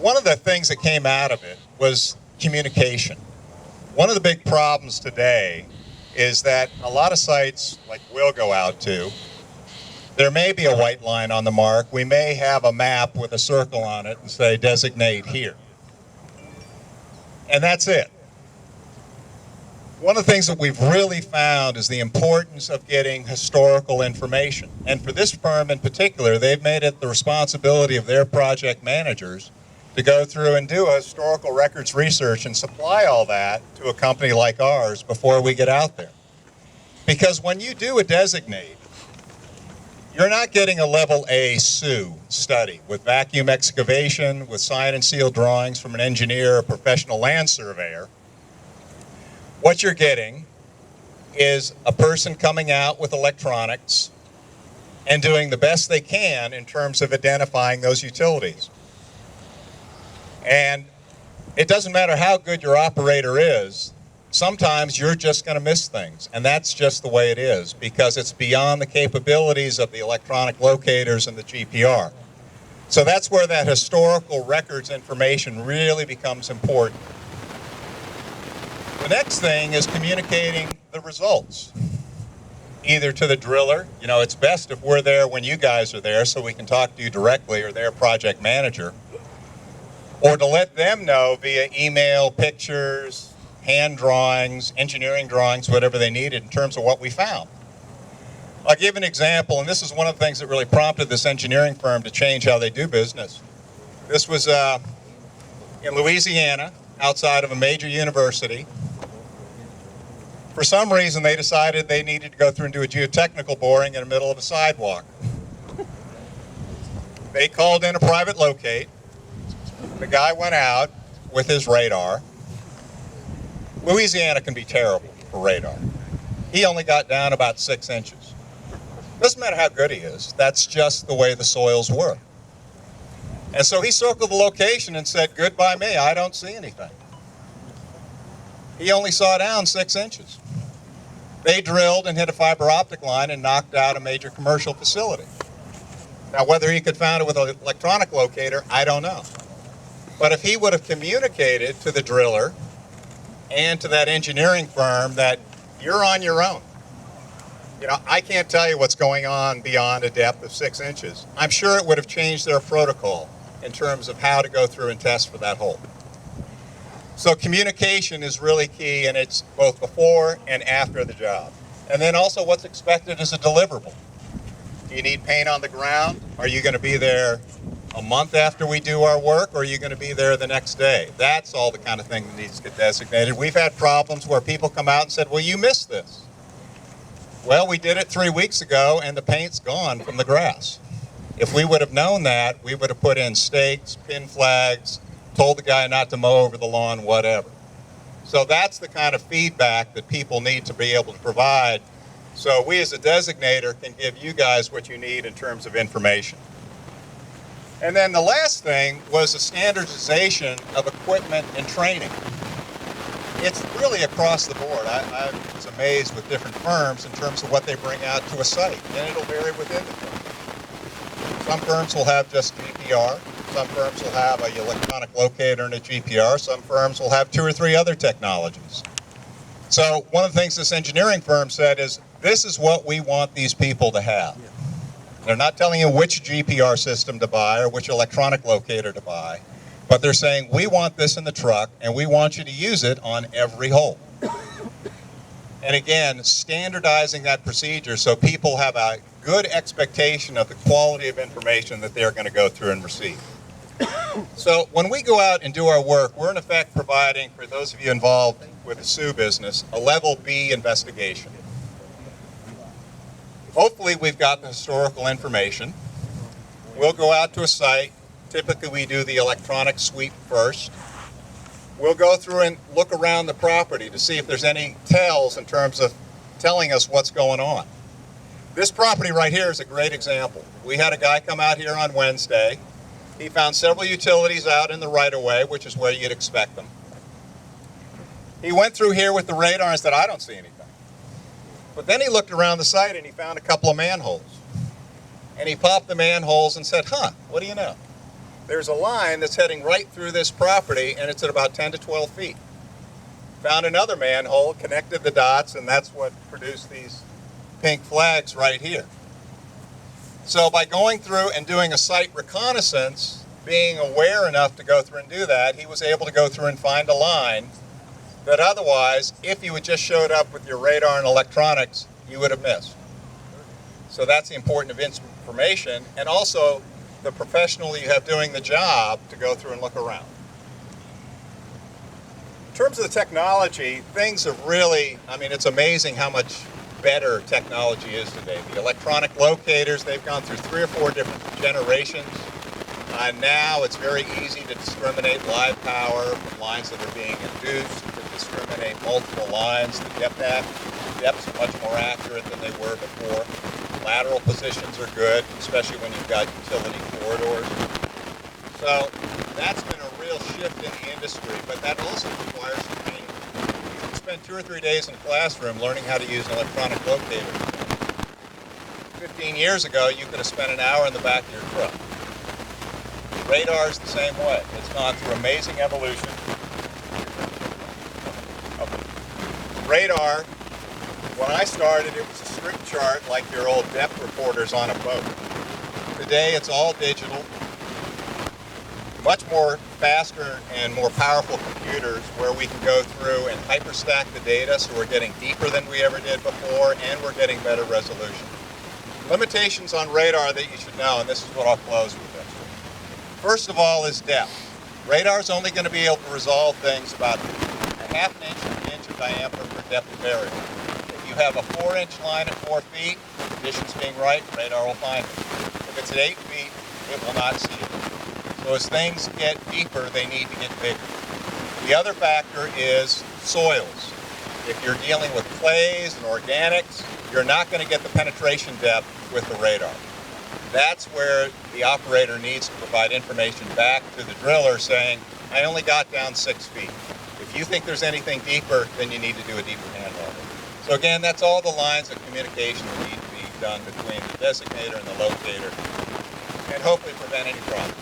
one of the things that came out of it was communication. One of the big problems today is that a lot of sites, like we'll go out to, there may be a white line on the mark. We may have a map with a circle on it and say designate here. And that's it. One of the things that we've really found is the importance of getting historical information. And for this firm in particular, they've made it the responsibility of their project managers to go through and do a historical records research and supply all that to a company like ours before we get out there. Because when you do a designate, you're not getting a level A SU study with vacuum excavation, with sign and seal drawings from an engineer, a professional land surveyor. What you're getting is a person coming out with electronics and doing the best they can in terms of identifying those utilities. And it doesn't matter how good your operator is, sometimes you're just going to miss things. And that's just the way it is, because it's beyond the capabilities of the electronic locators and the GPR. So that's where that historical records information really becomes important. The next thing is communicating the results, either to the driller. You know, it's best if we're there when you guys are there so we can talk to you directly, or their project manager, or to let them know via email, pictures, hand drawings, engineering drawings, whatever they needed in terms of what we found. I'll give an example, and this is one of the things that really prompted this engineering firm to change how they do business. This was in Louisiana, outside of a major university. For some reason, they decided they needed to go through and do a geotechnical boring in the middle of a sidewalk. They called in a private locate. The guy went out with his radar. Louisiana can be terrible for radar. He only got down about 6 inches. Doesn't matter how good he is. That's just the way the soils were. And so he circled the location and said, "Goodbye me, I don't see anything." He only saw down 6 inches. They drilled and hit a fiber optic line and knocked out a major commercial facility. Now, whether he could find it with an electronic locator, I don't know. But if he would have communicated to the driller and to that engineering firm that you're on your own, you know, I can't tell you what's going on beyond a depth of 6 inches, I'm sure it would have changed their protocol in terms of how to go through and test for that hole. So communication is really key, and it's both before and after the job. And then also what's expected as a deliverable. Do you need paint on the ground? Are you going to be there a month after we do our work, or are you going to be there the next day? That's all the kind of thing that needs to get designated. We've had problems where people come out and said, "Well, you missed this." Well, we did it 3 weeks ago, and the paint's gone from the grass. If we would have known that, we would have put in stakes, pin flags, told the guy not to mow over the lawn, whatever. So that's the kind of feedback that people need to be able to provide, so we as a designator can give you guys what you need in terms of information. And then the last thing was the standardization of equipment and training. It's really across the board. I was amazed with different firms in terms of what they bring out to a site, and it'll vary within the firm. Some firms will have just GPR. Some firms will have an electronic locator and a GPR. Some firms will have 2 or 3 other technologies. So one of the things this engineering firm said is, this is what we want these people to have. They're not telling you which GPR system to buy or which electronic locator to buy, but they're saying, we want this in the truck, and we want you to use it on every hole. And again, standardizing that procedure so people have a good expectation of the quality of information that they're going to go through and receive. So when we go out and do our work, we're in effect providing, for those of you involved with the SUE business, a level B investigation. Hopefully we've got the historical information. We'll go out to a site. Typically we do the electronic sweep first. We'll go through and look around the property to see if there's any tells in terms of telling us what's going on. This property right here is a great example. We had a guy come out here on Wednesday. He found several utilities out in the right-of-way, which is where you'd expect them. He went through here with the radar and said, I don't see anything. But then he looked around the site and he found a couple of manholes. And he popped the manholes and said, what do you know? there's a line that's heading right through this property, and it's at about 10 to 12 feet. Found another manhole, connected the dots, and that's what produced these pink flags right here. So by going through and doing a site reconnaissance, being aware enough to go through and do that, he was able to go through and find a line that otherwise, if you had just showed up with your radar and electronics, you would have missed. So that's the importance of information, and also the professional you have doing the job to go through and look around. In terms of the technology, things have really, I mean, it's amazing how much better technology is today. The electronic locators, they've gone through 3 or 4 different generations. Now it's very easy to discriminate live power from lines that are being induced, to discriminate multiple lines. The depths are much more accurate than they were before. Lateral positions are good, especially when you've got utility corridors. So that's been a real shift in the industry, but that also requires training. You can spend 2 or 3 days in a classroom learning how to use an electronic locator. 15 years ago, you could have spent an hour in the back of your truck. Radar's the same way. It's gone through amazing evolution. Okay. Radar, when I started, it was a strip chart like your old depth reporters on a boat. Today, it's all digital. Much more faster and more powerful computers where we can go through and hyperstack the data, so we're getting deeper than we ever did before, and we're getting better resolution. Limitations on radar that you should know, and this is what I'll close with. First of all is depth. Radar's only going to be able to resolve things about a half an inch to an inch of diameter per depth of area. If you have a 4-inch line at 4 feet, conditions being right, radar will find it. If it's at 8 feet, it will not see it. So as things get deeper, they need to get bigger. The other factor is soils. If you're dealing with clays and organics, you're not going to get the penetration depth with the radar. That's where the operator needs to provide information back to the driller saying, I only got down 6 feet. If you think there's anything deeper, then you need to do a deeper handle. So again, that's all the lines of communication that need to be done between the designator and the locator, and hopefully prevent any problems.